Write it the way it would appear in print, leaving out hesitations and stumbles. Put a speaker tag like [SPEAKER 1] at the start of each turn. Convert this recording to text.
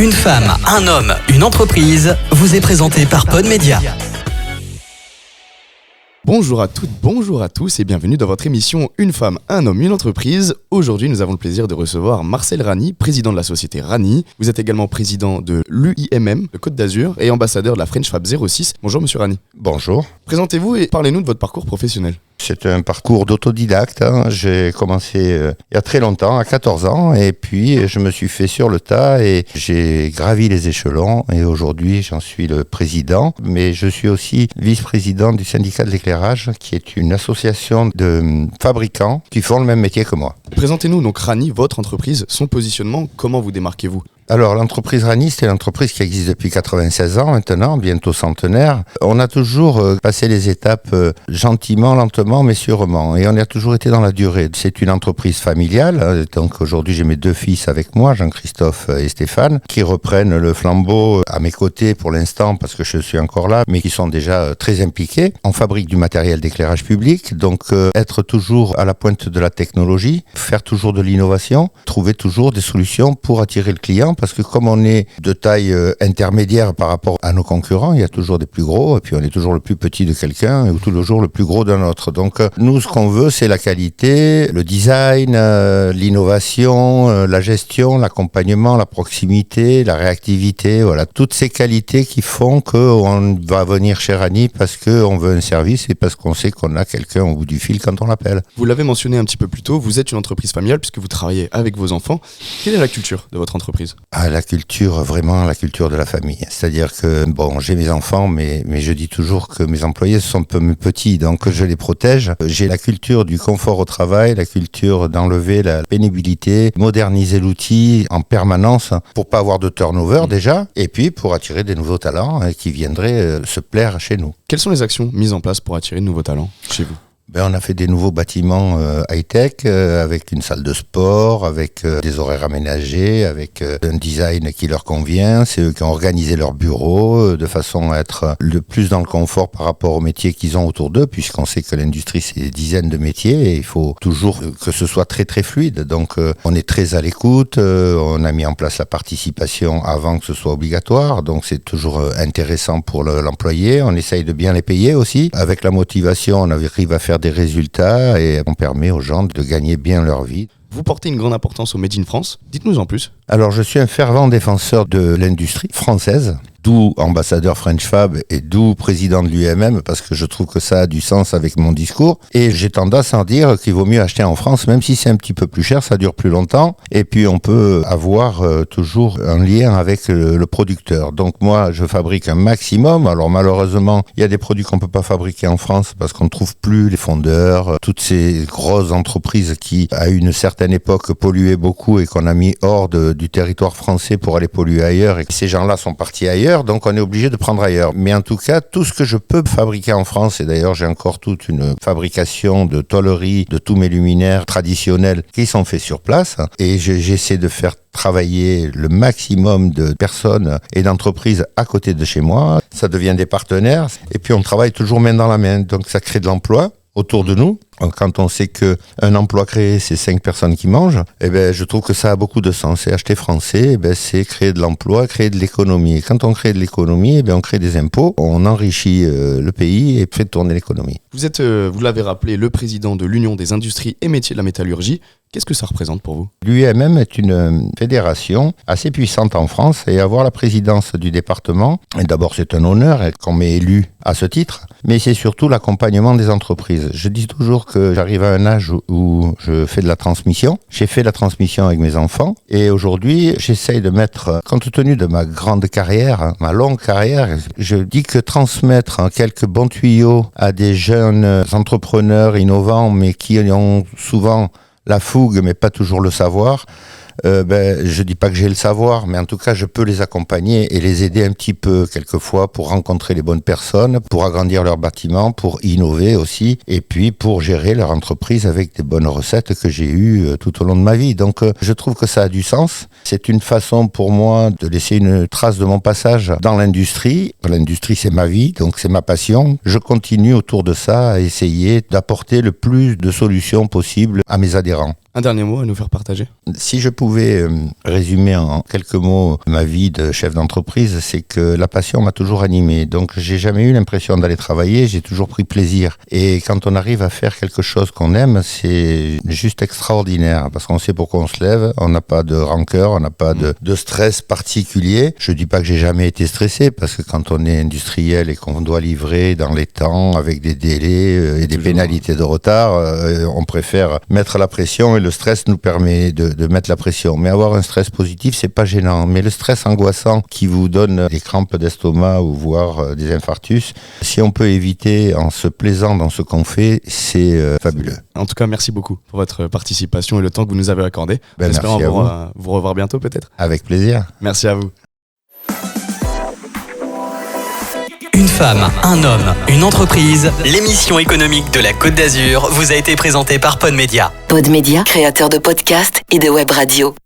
[SPEAKER 1] Une femme, un homme, une entreprise vous est présenté par Podmedia.
[SPEAKER 2] Bonjour à toutes, bonjour à tous et bienvenue dans votre émission Une femme, un homme, une entreprise. Aujourd'hui, nous avons le plaisir de recevoir Marcel Rani, président de la société Rani. Vous êtes également président de l'UIMM de Côte d'Azur et ambassadeur de la French Fab 06. Bonjour monsieur Rani.
[SPEAKER 3] Bonjour.
[SPEAKER 2] Présentez-vous et parlez-nous de votre parcours professionnel.
[SPEAKER 3] C'est un parcours d'autodidacte. J'ai commencé il y a très longtemps, à 14 ans, et puis je me suis fait sur le tas et j'ai gravi les échelons. Et aujourd'hui, j'en suis le président, mais je suis aussi vice-président du syndicat de l'éclairage, qui est une association de fabricants qui font le même métier que moi.
[SPEAKER 2] Présentez-nous donc Rani, votre entreprise, son positionnement, comment vous démarquez-vous ?
[SPEAKER 3] Alors, l'entreprise Rani, c'est l'entreprise qui existe depuis 96 ans maintenant, bientôt centenaire. On a toujours passé les étapes gentiment, lentement, mais sûrement. Et on a toujours été dans la durée. C'est une entreprise familiale. Donc, aujourd'hui, j'ai mes deux fils avec moi, Jean-Christophe et Stéphane, qui reprennent le flambeau à mes côtés pour l'instant, parce que je suis encore là, mais qui sont déjà très impliqués. On fabrique du matériel d'éclairage public. Donc, être toujours à la pointe de la technologie, faire toujours de l'innovation, trouver toujours des solutions pour attirer le client. Parce que comme on est de taille intermédiaire par rapport à nos concurrents, il y a toujours des plus gros, et puis on est toujours le plus petit de quelqu'un, ou toujours le plus gros d'un autre. Donc nous, ce qu'on veut, c'est la qualité, le design, l'innovation, la gestion, l'accompagnement, la proximité, la réactivité, voilà, toutes ces qualités qui font qu'on va venir chez Rani parce qu'on veut un service et parce qu'on sait qu'on a quelqu'un au bout du fil quand on l'appelle.
[SPEAKER 2] Vous l'avez mentionné un petit peu plus tôt, vous êtes une entreprise familiale puisque vous travaillez avec vos enfants. Quelle est la culture de votre entreprise ?
[SPEAKER 3] La culture, vraiment la culture de la famille. C'est-à-dire que, bon, j'ai mes enfants, mais je dis toujours que mes employés sont un peu mes petits, donc je les protège. J'ai la culture du confort au travail, la culture d'enlever la pénibilité, moderniser l'outil en permanence pour pas avoir de turnover déjà, et puis pour attirer des nouveaux talents qui viendraient se plaire chez nous.
[SPEAKER 2] Quelles sont les actions mises en place pour attirer de nouveaux talents chez vous ?
[SPEAKER 3] On a fait des nouveaux bâtiments high-tech avec une salle de sport, avec des horaires aménagés, avec un design qui leur convient. C'est eux qui ont organisé leur bureau de façon à être le plus dans le confort par rapport aux métiers qu'ils ont autour d'eux, puisqu'on sait que l'industrie, c'est des dizaines de métiers et il faut toujours que ce soit très très fluide. Donc on est très à l'écoute, on a mis en place la participation avant que ce soit obligatoire, donc c'est toujours intéressant pour l'employé. On essaye de bien les payer aussi. Avec la motivation, on arrive à faire des résultats et on permet aux gens de gagner bien leur vie.
[SPEAKER 2] Vous portez une grande importance au Made in France. Dites-nous en plus.
[SPEAKER 3] Alors, je suis un fervent défenseur de l'industrie française, d'où ambassadeur French Fab et d'où président de l'UIMM, parce que je trouve que ça a du sens avec mon discours. Et j'ai tendance à dire qu'il vaut mieux acheter en France, même si c'est un petit peu plus cher, ça dure plus longtemps. Et puis, on peut avoir toujours un lien avec le producteur. Donc, moi, je fabrique un maximum. Alors, malheureusement, il y a des produits qu'on peut pas fabriquer en France parce qu'on ne trouve plus les fondeurs, toutes ces grosses entreprises qui, à une certaine époque, polluaient beaucoup et qu'on a mis hors du territoire français pour aller polluer ailleurs. Et ces gens-là sont partis ailleurs. Donc on est obligé de prendre ailleurs. Mais en tout cas, tout ce que je peux fabriquer en France, et d'ailleurs j'ai encore toute une fabrication de tôleries, de tous mes luminaires traditionnels qui sont faits sur place, et j'essaie de faire travailler le maximum de personnes et d'entreprises à côté de chez moi. Ça devient des partenaires, et puis on travaille toujours main dans la main, donc ça crée de l'emploi autour de nous. Quand on sait qu'un emploi créé, c'est 5 personnes qui mangent, je trouve que ça a beaucoup de sens. Et acheter français, c'est créer de l'emploi, créer de l'économie. Et quand on crée de l'économie, on crée des impôts, on enrichit le pays et fait tourner l'économie.
[SPEAKER 2] Vous êtes, vous l'avez rappelé, le président de l'Union des industries et métiers de la métallurgie. Qu'est-ce que ça représente pour vous ?
[SPEAKER 3] L'UIMM est une fédération assez puissante en France et avoir la présidence du département, et d'abord c'est un honneur qu'on m'ait élu à ce titre, mais c'est surtout l'accompagnement des entreprises. Je dis toujours que j'arrive à un âge où je fais de la transmission. J'ai fait la transmission avec mes enfants et aujourd'hui j'essaye de mettre, compte tenu de ma grande carrière, ma longue carrière, je dis que transmettre quelques bons tuyaux à des jeunes entrepreneurs innovants mais qui ont souvent la fougue, mais pas toujours le savoir. Je dis pas que j'ai le savoir, mais en tout cas, je peux les accompagner et les aider un petit peu, quelquefois, pour rencontrer les bonnes personnes, pour agrandir leur bâtiment, pour innover aussi, et puis pour gérer leur entreprise avec des bonnes recettes que j'ai eues tout au long de ma vie. Donc, je trouve que ça a du sens. C'est une façon pour moi de laisser une trace de mon passage dans l'industrie. L'industrie, c'est ma vie, donc c'est ma passion. Je continue autour de ça à essayer d'apporter le plus de solutions possibles à mes adhérents.
[SPEAKER 2] Un dernier mot à nous faire partager?
[SPEAKER 3] Si je pouvais résumer en quelques mots ma vie de chef d'entreprise, c'est que la passion m'a toujours animé. Donc j'ai jamais eu l'impression d'aller travailler, j'ai toujours pris plaisir. Et quand on arrive à faire quelque chose qu'on aime, c'est juste extraordinaire parce qu'on sait pourquoi on se lève, on n'a pas de rancœur, on n'a pas de stress particulier. Je dis pas que j'ai jamais été stressé parce que quand on est industriel et qu'on doit livrer dans les temps avec des délais et des pénalités de retard, on préfère mettre la pression et le stress nous permet de mettre la pression. Mais avoir un stress positif, c'est pas gênant. Mais le stress angoissant qui vous donne des crampes d'estomac ou voire des infarctus, si on peut éviter en se plaisant dans ce qu'on fait, c'est fabuleux.
[SPEAKER 2] En tout cas, merci beaucoup pour votre participation et le temps que vous nous avez accordé.
[SPEAKER 3] Merci à
[SPEAKER 2] vous revoir bientôt peut-être.
[SPEAKER 3] Avec plaisir.
[SPEAKER 2] Merci à vous.
[SPEAKER 1] Une femme, un homme, une entreprise. L'émission économique de la Côte d'Azur vous a été présentée par Pod Média.
[SPEAKER 4] Pod Média, créateur de podcasts et de web radio.